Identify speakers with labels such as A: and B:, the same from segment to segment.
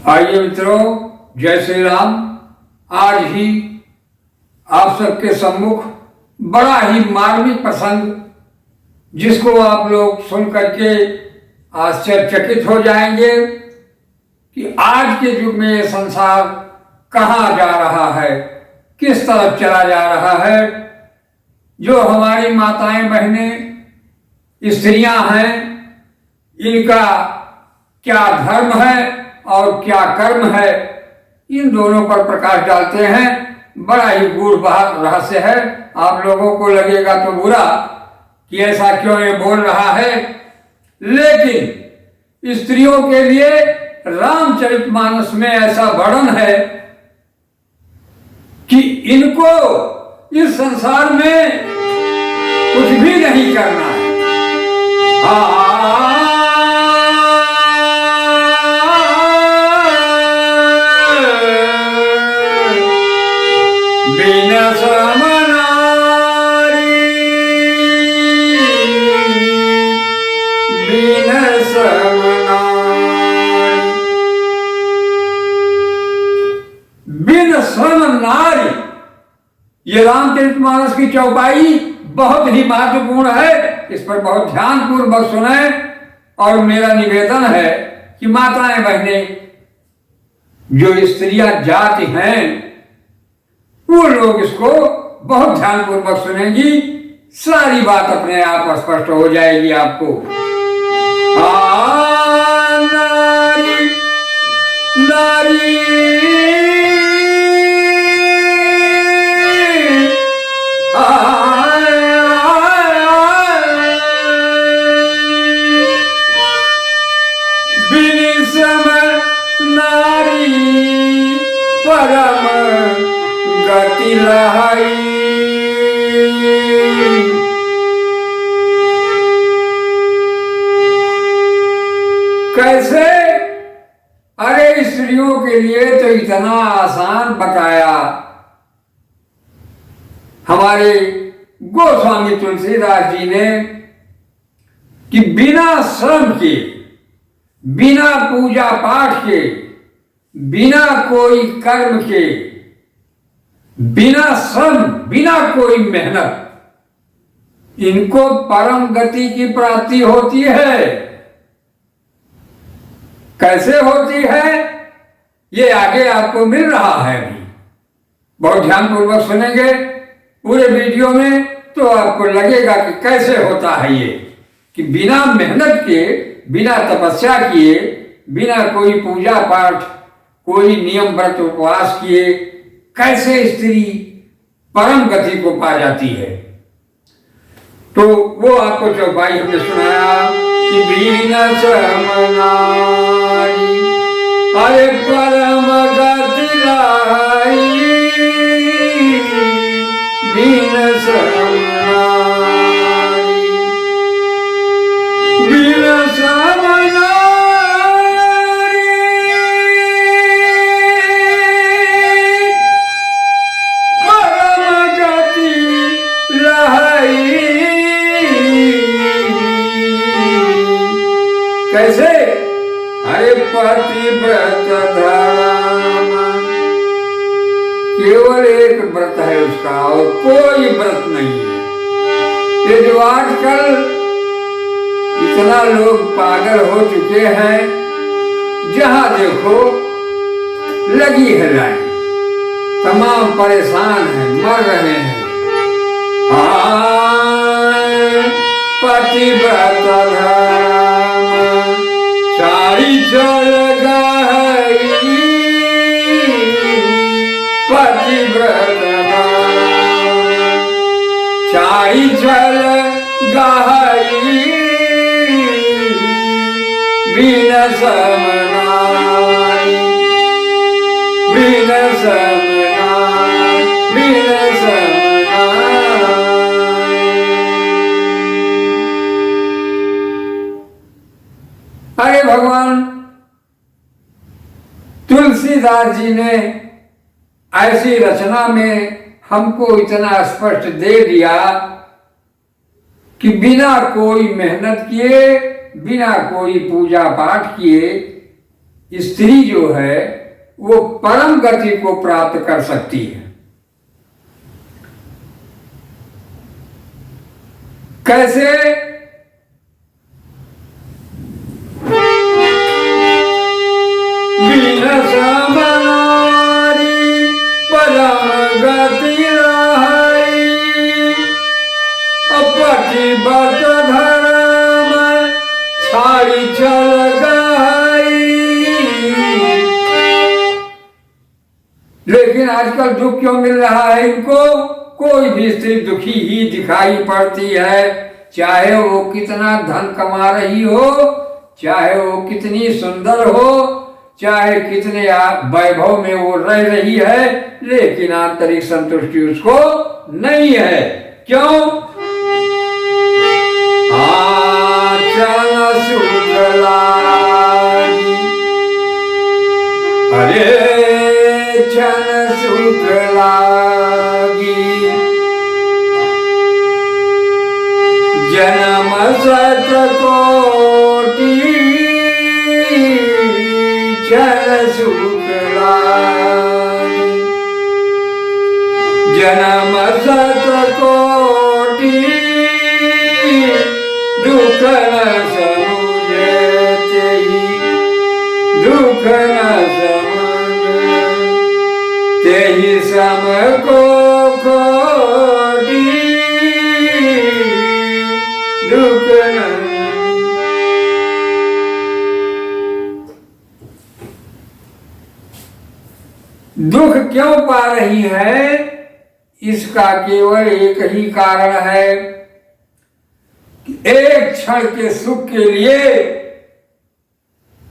A: आइए मित्रों, जय श्री राम। आज ही आप सबके सम्मुख बड़ा ही मार्मिक प्रसंग, जिसको आप लोग सुन करके आश्चर्यचकित हो जाएंगे कि आज के युग में ये संसार कहाँ जा रहा है, किस तरफ चला जा रहा है। जो हमारी माताएं बहनें स्त्रियां हैं, इनका क्या धर्म है और क्या कर्म है, इन दोनों पर प्रकाश डालते हैं। बड़ा ही गूढ़ रहस्य है। आप लोगों को लगेगा तो बुरा कि ऐसा क्यों ये बोल रहा है, लेकिन स्त्रियों के लिए रामचरितमानस में ऐसा वर्णन है कि इनको इस संसार में कुछ भी नहीं करना है। बिना समनारी, बिना समनारी, बिन श्रम नारी। ये रामचरितमानस की चौपाई बहुत ही महत्वपूर्ण है। इस पर बहुत ध्यान पूर्वक सुने। और मेरा निवेदन है कि माताएं बहनें, जो स्त्रियां जाति हैं, वो लोग इसको बहुत ध्यान पूर्वक सुनेंगी। सारी बात अपने आप स्पष्ट हो जाएगी आपको। नारी नारी परम गति लहाई। कैसे? अरे स्त्रियों के लिए तो इतना आसान बताया हमारे गोस्वामी तुलसीदास जी ने कि बिना श्रम के, बिना पूजा पाठ के, बिना कोई कर्म के, बिना श्रम, बिना कोई मेहनत, इनको परम गति की प्राप्ति होती है। कैसे होती है, ये आगे आपको मिल रहा है। अभी बहुत ध्यान पूर्वक सुनेंगे पूरे वीडियो में तो आपको लगेगा कि कैसे होता है ये, कि बिना मेहनत के, बिना तपस्या किए, बिना कोई पूजा पाठ, कोई नियम व्रत उपवास किए कैसे स्त्री परम गति को पा जाती है। तो वो आपको चौपाई हमने सुनाया कि बिना समनारी, अरे परम गति लाई, बिना समनारी, बिना समनारी, कैसे? अरे पतिव्रत धर्म, केवल एक व्रत है उसका और कोई व्रत नहीं है। ये जो आजकल इतना लोग पागल हो चुके हैं, जहां देखो लगी है लाइन, तमाम परेशान हैं, मर रहे हैं। पतिव्रत धर्म सारी चल गई, पतिव्रत सारी चल गई, बिना समनारी, बिना समनारी, बिना समनारी। अरे भगवान तुलसीदास जी ने ऐसी रचना में हमको इतना स्पष्ट दे दिया कि बिना कोई मेहनत किए, बिना कोई पूजा पाठ किए स्त्री जो है वो परम गति को प्राप्त कर सकती है। कैसे? बिना समनारी परम गति रहाई, अपटी बट धर्म छाड़ी चल गई। लेकिन आजकल दुख क्यों मिल रहा है इनको? कोई भी स्त्री दुखी ही दिखाई पड़ती है, चाहे वो कितना धन कमा रही हो, चाहे वो कितनी सुंदर हो, चाहे कितने वैभव में वो रह रही है, लेकिन आंतरिक संतुष्टि उसको नहीं है। क्यों? आचरण शुक्लागी, अरे चरण शुक्लागी, जन्म शत कोटि चरण शुक्लागी, जन्म शत कोटि दुख न समुझे तेहि, दुख न समुझे तेहि सम को कोटि दुख न। दुख क्यों पा रही है? इसका केवल एक ही कारण है कि एक क्षण के सुख के लिए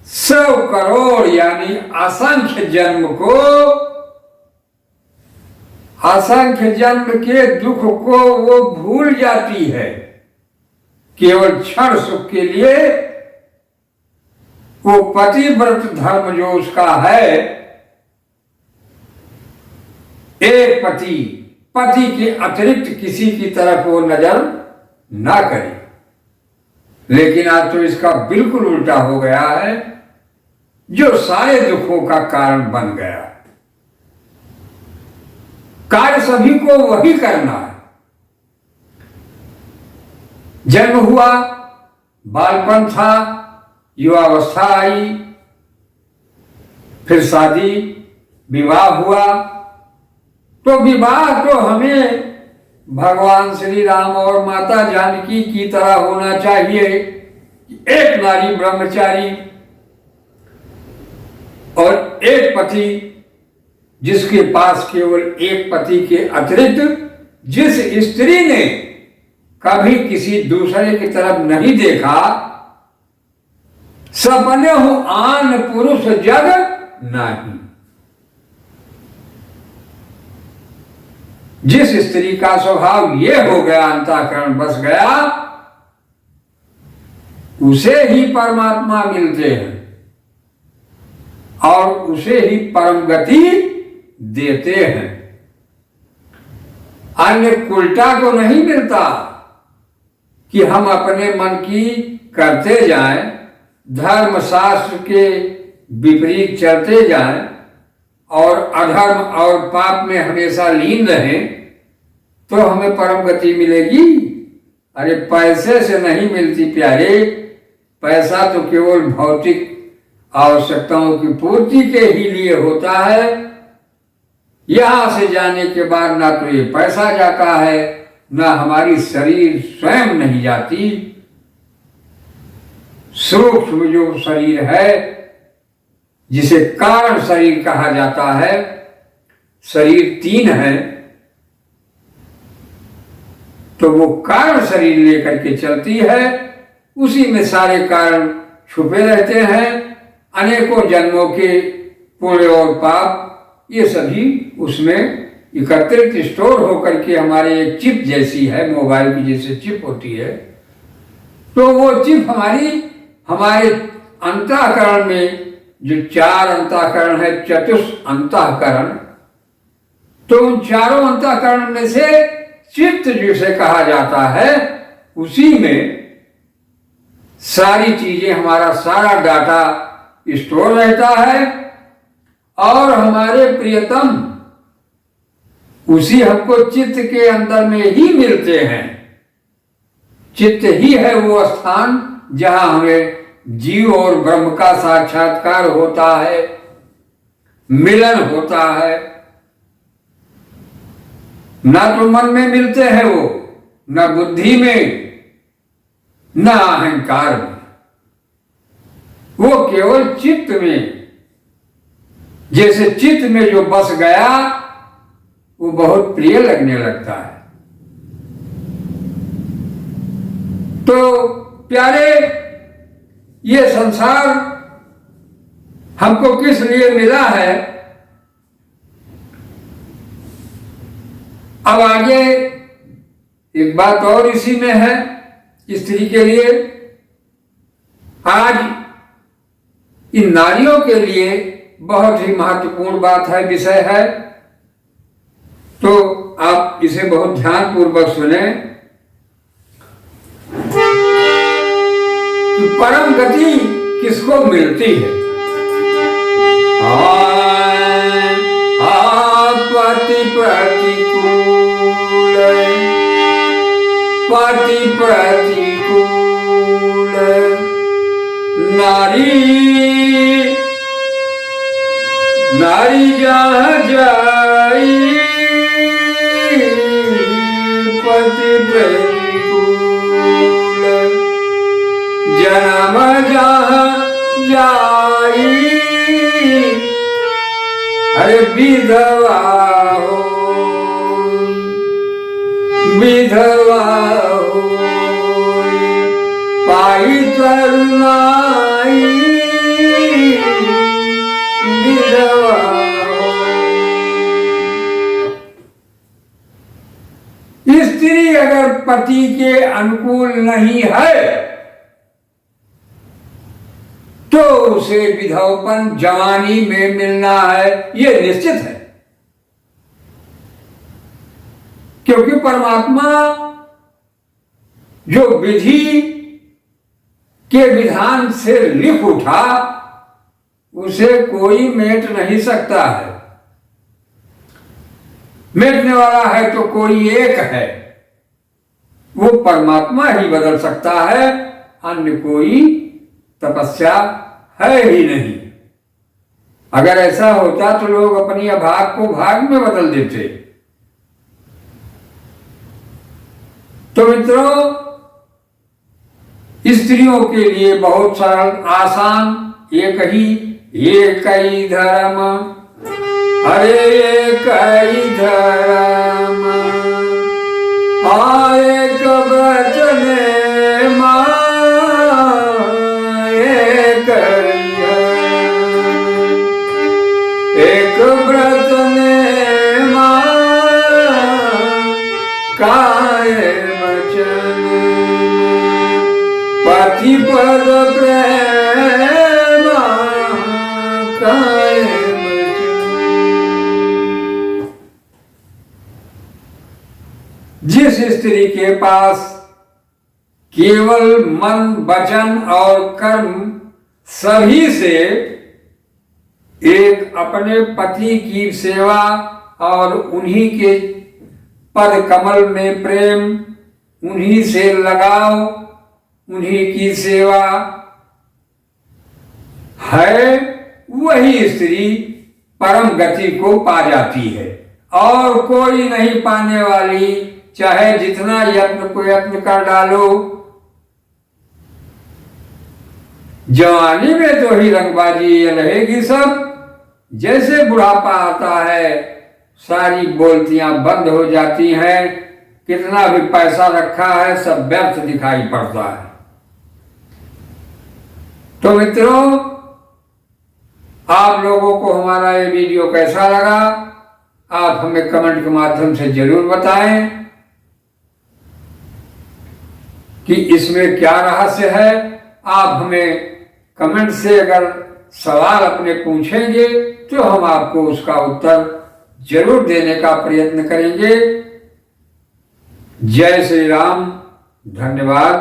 A: 100 करोड़ यानी असंख्य जन्म को, असंख्य जन्म के दुख को वो भूल जाती है। केवल क्षण सुख के लिए वो पतिव्रत धर्म जो उसका है, एक पति, पति के अतिरिक्त किसी की तरफ वो नजर ना करे। लेकिन आज तो इसका बिल्कुल उल्टा हो गया है, जो सारे दुखों का कारण बन गया। कार्य सभी को वही करना है। जन्म हुआ, बालपन था, युवावस्था आई, फिर शादी, विवाह हुआ। तो विवाह तो हमें भगवान श्री राम और माता जानकी की तरह होना चाहिए। एक नारी ब्रह्मचारी और एक पति, जिसके पास केवल एक पति के अतिरिक्त जिस स्त्री ने कभी किसी दूसरे की तरफ नहीं देखा, सपने हो आन पुरुष जग नहीं। जिस स्त्री का स्वभाव ये हो गया, अंतःकरण बस गया, उसे ही परमात्मा मिलते हैं और उसे ही परम गति देते हैं। अन्य उल्टा को नहीं मिलता कि हम अपने मन की करते जाएं, धर्म शास्त्र के विपरीत चलते जाएं और अधर्म और पाप में हमेशा लीन रहें, तो हमें परम गति मिलेगी? अरे पैसे से नहीं मिलती प्यारे। पैसा तो केवल भौतिक आवश्यकताओं की पूर्ति के ही लिए होता है। यहां से जाने के बाद ना तो ये पैसा जाता है, ना हमारी शरीर स्वयं नहीं जाती। सूक्ष्म जो शरीर है, जिसे कारण शरीर कहा जाता है, शरीर 3 है, तो वो कारण शरीर लेकर के चलती है। उसी में सारे कारण छुपे रहते हैं। अनेकों जन्मों के पुण्य और पाप ये सभी उसमें एकत्रित स्टोर होकर के हमारे एक चिप जैसी है, मोबाइल की जैसे चिप होती है। तो वो चिप हमारे अंतःकरण में जो 4 अंतःकरण है, चतुष अंतःकरण, तो उन चारों अंतःकरण में से चित्त जिसे कहा जाता है, उसी में सारी चीजें, हमारा सारा डाटा स्टोर रहता है और हमारे प्रियतम उसी हमको चित्त के अंदर में ही मिलते हैं। चित्त ही है वो स्थान जहां हमें जीव और ब्रह्म का साक्षात्कार होता है, मिलन होता है। ना तो मन में मिलते हैं वो, न बुद्धि में, न अहंकार में, वो केवल चित्त में। जैसे चित्त में जो बस गया वो बहुत प्रिय लगने लगता है। तो प्यारे, ये संसार हमको किस लिए मिला है? अब आगे एक बात और इसी में है, स्त्री के लिए। आज इन नारियों के लिए बहुत ही महत्वपूर्ण बात है, विषय है, तो आप इसे बहुत ध्यानपूर्वक सुने। कि परम गति किसको मिलती है? पति प्रतिकूल, पति प्रतिकूल नारी, नारी जहाँ जाई पति प्रतिकूल, जन्म जहाँ जाई अरे विधवा हो, विधवा हो, पाई तरुणाई विधवा हो। स्त्री अगर पति के अनुकूल नहीं है तो उसे विधवापन जवानी में मिलना है, यह निश्चित है। क्योंकि परमात्मा जो विधि के विधान से लिख उठा उसे कोई मेट नहीं सकता है। मेटने वाला है तो कोई एक है, वो परमात्मा ही बदल सकता है, अन्य कोई तपस्या है ही नहीं। अगर ऐसा होता तो लोग अपनी अभाग को भाग में बदल देते। तो मित्रों, स्त्रियों के लिए बहुत सरल, आसान, एक ही धर्म, अरे एक ही धर्म, एक वचन मां, एक व्रत ने मां, काये वचन, पति पद प्रेम, काये वचन। जिस स्त्री के पास केवल मन, वचन और कर्म सभी से एक अपने पति की सेवा और उन्हीं के पद कमल में प्रेम, उन्हीं से लगाव, उन्हीं की सेवा है, वही स्त्री परम गति को पा जाती है। और कोई नहीं पाने वाली, चाहे जितना यत्न कर डालो। जवानी में तो ही रंगबाजी रहेगी सब, जैसे बुढ़ापा आता है सारी बोलतियां बंद हो जाती हैं, कितना भी पैसा रखा है सब व्यर्थ दिखाई पड़ता है। तो मित्रों, आप लोगों को हमारा ये वीडियो कैसा लगा, आप हमें कमेंट के माध्यम से जरूर बताएं कि इसमें क्या रहस्य है। आप हमें कमेंट से अगर सवाल अपने पूछेंगे तो हम आपको उसका उत्तर जरूर देने का प्रयत्न करेंगे। जय श्री राम, धन्यवाद।